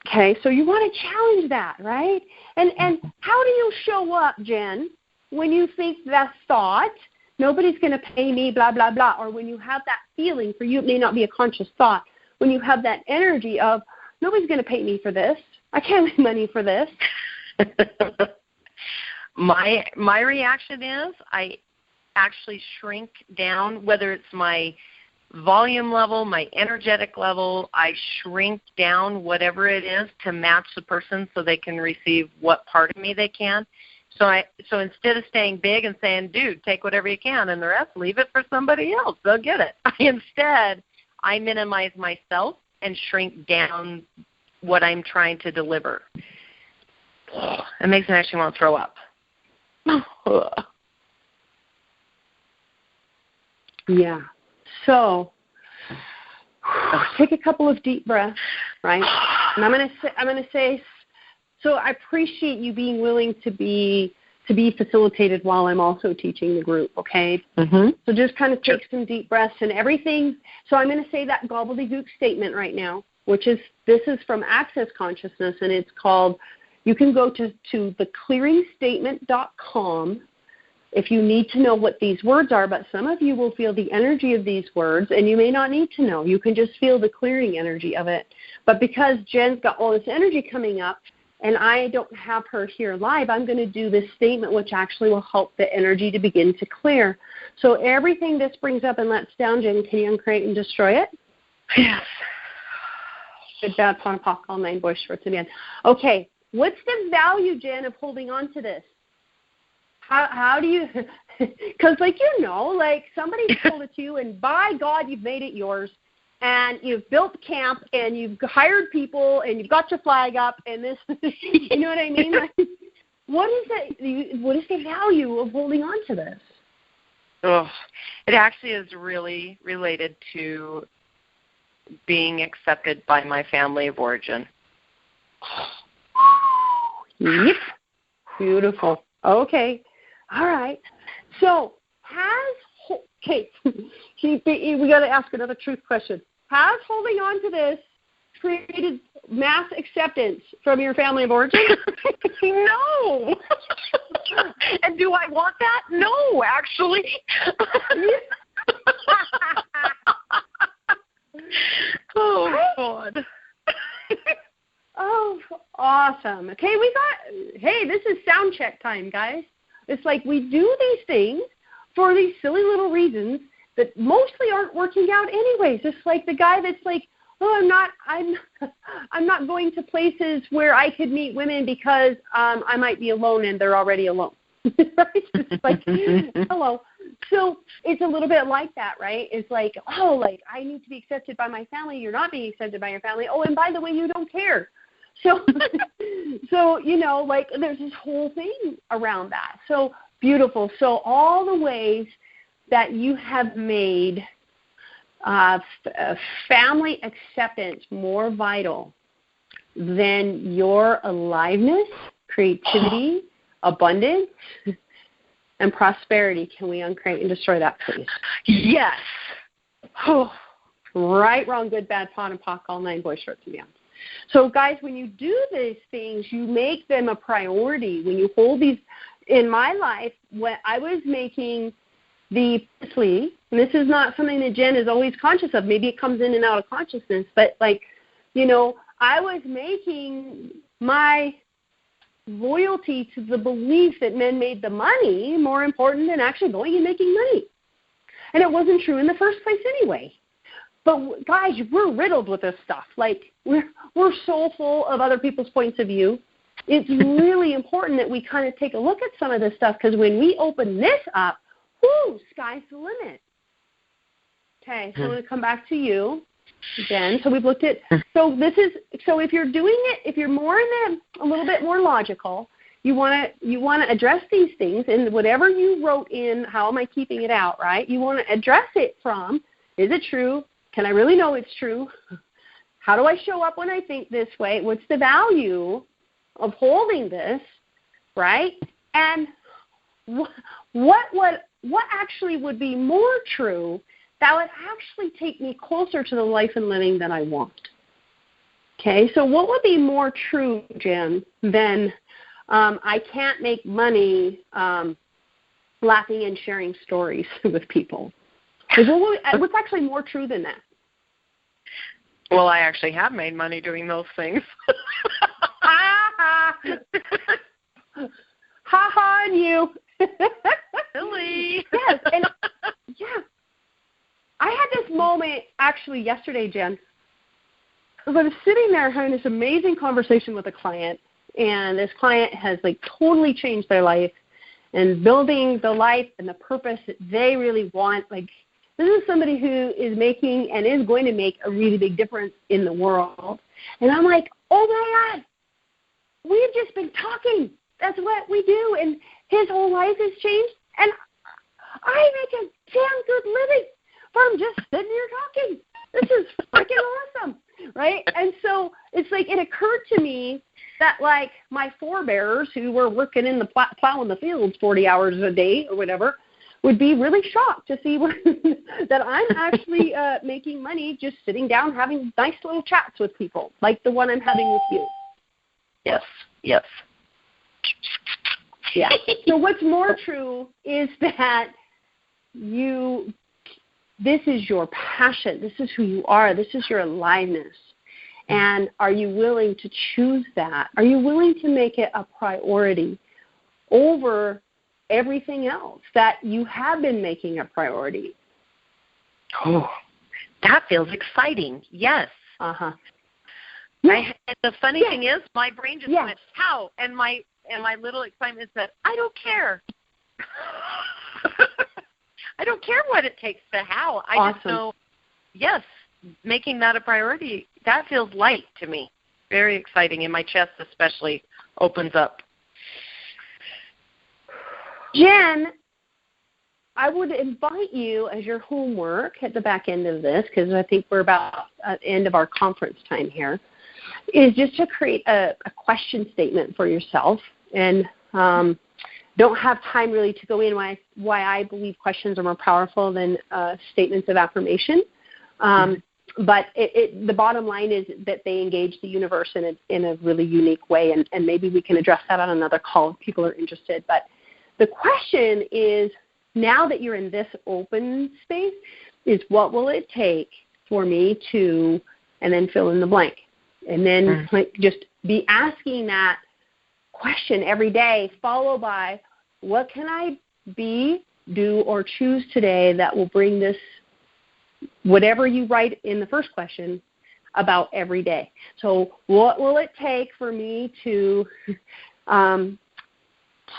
Okay, so you want to challenge that, right? And how do you show up, Jen, when you think that thought, nobody's going to pay me, blah, blah, blah, or when you have that feeling, for you it may not be a conscious thought, when you have that energy of, nobody's going to pay me for this, I can't make money for this. My reaction is I actually shrink down, whether it's my volume level, my energetic level, I shrink down whatever it is to match the person so they can receive what part of me they can. So instead of staying big and saying, dude, take whatever you can and the rest, leave it for somebody else, they'll get it. Instead, I minimize myself and shrink down what I'm trying to deliver. It makes me actually want to throw up. Yeah. So take a couple of deep breaths, right? And I'm going to say, so I appreciate you being willing to be facilitated while I'm also teaching the group, okay? Mm-hmm. So just kind of take some deep breaths and everything. So I'm going to say that gobbledygook statement right now, this is from Access Consciousness, and it's called, you can go to theclearingstatement.com if you need to know what these words are, but some of you will feel the energy of these words, and you may not need to know. You can just feel the clearing energy of it. But because Jen's got all this energy coming up, and I don't have her here live, I'm going to do this statement, which actually will help the energy to begin to clear. So everything this brings up and lets down, Jen, can you uncreate and destroy it? Yes. Good, bad, fun, POC, all 9 voice shorts again. Okay, what's the value, Jen, of holding on to this? How do you, because somebody told it to you, and by God, you've made it yours, and you've built camp, and you've hired people, and you've got your flag up, and this, you know what I mean? What is the value of holding on to this? Oh, it actually is really related to being accepted by my family of origin. Yep. Beautiful. Okay. All right. So we got to ask another truth question. Has holding on to this created mass acceptance from your family of origin? No. And do I want that? No, actually. Oh, God. Oh, awesome. Okay, this is sound check time, guys. It's like we do these things for these silly little reasons that mostly aren't working out anyways. It's like the guy that's like, oh, I'm not going to places where I could meet women because I might be alone and they're already alone. Right? It's like, hello. So it's a little bit like that, right? It's like, I need to be accepted by my family. You're not being accepted by your family. Oh, and by the way, you don't care. So there's this whole thing around that. So beautiful. So all the ways that you have made family acceptance more vital than your aliveness, creativity, abundance, and prosperity. Can we uncreate and destroy that, please? Yes. Oh, right, wrong, good, bad, PON, and POC, all 9 voice shorts and beyond. So, guys, when you do these things, you make them a priority. When you hold these, in my life, when I was making and this is not something that Jen is always conscious of. Maybe it comes in and out of consciousness, but I was making my loyalty to the belief that men made the money more important than actually going and making money. And it wasn't true in the first place anyway. But guys, we're riddled with this stuff. Like we're so full of other people's points of view. It's really important that we kind of take a look at some of this stuff, because when we open this up, sky's the limit. Okay, so I'm going to come back to you, Jen. So we've looked at, so if you're doing it, if you're more in a little bit more logical, you want to address these things, and whatever you wrote in, how am I keeping it out, right? You want to address it from, is it true? Can I really know it's true? How do I show up when I think this way? What's the value of holding this, right? And what actually would be more true that would actually take me closer to the life and living that I want? Okay, so what would be more true, Jen, than I can't make money laughing and sharing stories with people? What's actually more true than that? Well, I actually have made money doing those things. Ha-ha on you. Silly. Yes, and yeah. I had this moment actually yesterday, Jen. I was sitting there having this amazing conversation with a client, and this client has totally changed their life and building the life and the purpose that they really want. This is somebody who is making and is going to make a really big difference in the world. And I'm like, oh my God, we've just been talking. That's what we do. And his whole life has changed. And I make a damn good living from just sitting here talking. This is freaking awesome, right? And so it's it occurred to me that my forebears who were working in the plowing the fields 40 hours a day or whatever would be really shocked to see that I'm actually making money just sitting down having nice little chats with people like the one I'm having with you. Yes, yes. Yeah. So what's more true is that this is your passion. This is who you are. This is your aliveness. And are you willing to choose that? Are you willing to make it a priority over everything else that you have been making a priority? Oh, that feels exciting. Yes. Uh-huh. And the funny thing is, my brain just went, how? And my little excitement said, I don't care. I don't care what it takes to how. I just know, yes, making that a priority, that feels light to me. Very exciting, and my chest especially opens up. Jen, I would invite you as your homework at the back end of this, because I think we're about at the end of our conference time here, is just to create a question statement for yourself. And don't have time really to go in why I believe questions are more powerful than statements of affirmation. But the bottom line is that they engage the universe in a really unique way, and maybe we can address that on another call if people are interested. But the question is, now that you're in this open space, is what will it take for me to, and then fill in the blank. And then just be asking that question every day, followed by, what can I be, do, or choose today that will bring this, whatever you write in the first question, about every day. So what will it take for me to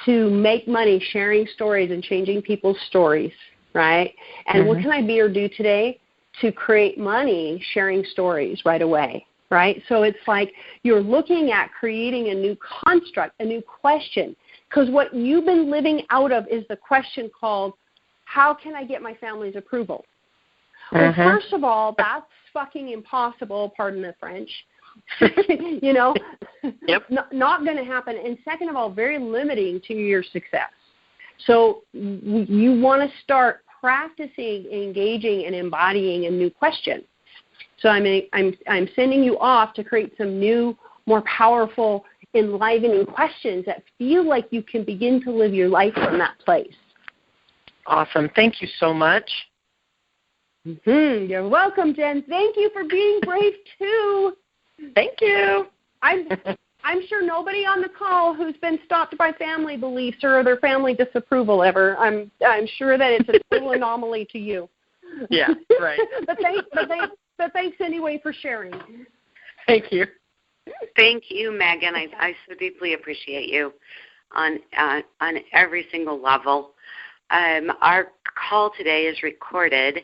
make money sharing stories and changing people's stories, right? And what can I be or do today to create money sharing stories right away, right? So it's like you're looking at creating a new construct, a new question, because what you've been living out of is the question called, how can I get my family's approval? Well, first of all, that's fucking impossible, pardon the French. You know, not going to happen. And second of all, very limiting to your success. So you want to start practicing, engaging, and embodying a new question. So I'm sending you off to create some new, more powerful, enlivening questions that feel like you can begin to live your life from that place. Awesome. Thank you so much. You're welcome, Jen. Thank you for being brave, too. Thank you. I'm sure nobody on the call who's been stopped by family beliefs or their family disapproval ever. I'm sure that it's a total anomaly to you. Yeah, right. but thanks anyway for sharing. Thank you. Thank you, Megan. I so deeply appreciate you on every single level. Our call today is recorded,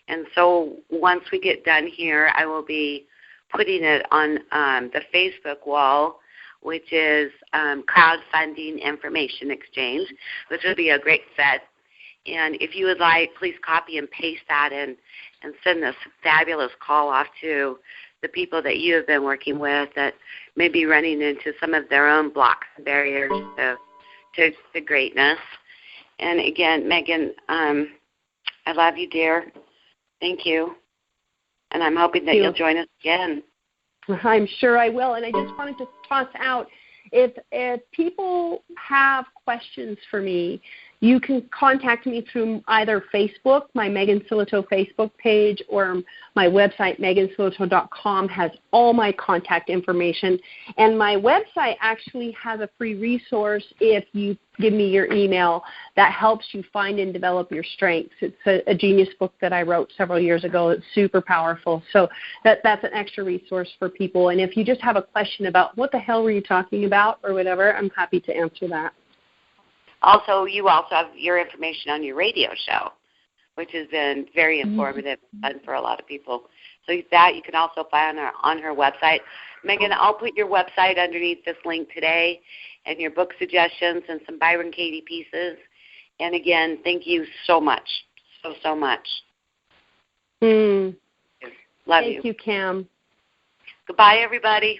and so once we get done here, I will be putting it on the Facebook wall, which is Crowdfunding Information Exchange, which would be a great fit. And if you would like, please copy and paste that and send this fabulous call off to the people that you have been working with that may be running into some of their own blocks and barriers to greatness. And again, Megan, I love you, dear. Thank you. And I'm hoping that you'll join us again. I'm sure I will. And I just wanted to toss out, if people have questions for me, you can contact me through either Facebook, my Megan Sillito Facebook page, or my website, megansillito.com, has all my contact information. And my website actually has a free resource if you give me your email that helps you find and develop your strengths. It's a genius book that I wrote several years ago. It's super powerful. So that's an extra resource for people. And if you just have a question about what the hell were you talking about or whatever, I'm happy to answer that. Also, you also have your information on your radio show, which has been very informative and fun for a lot of people. So that you can also find on her website. Megan, I'll put your website underneath this link today and your book suggestions and some Byron Katie pieces. And again, thank you so much, so much. Love you. Thank you, Cam. Goodbye, everybody.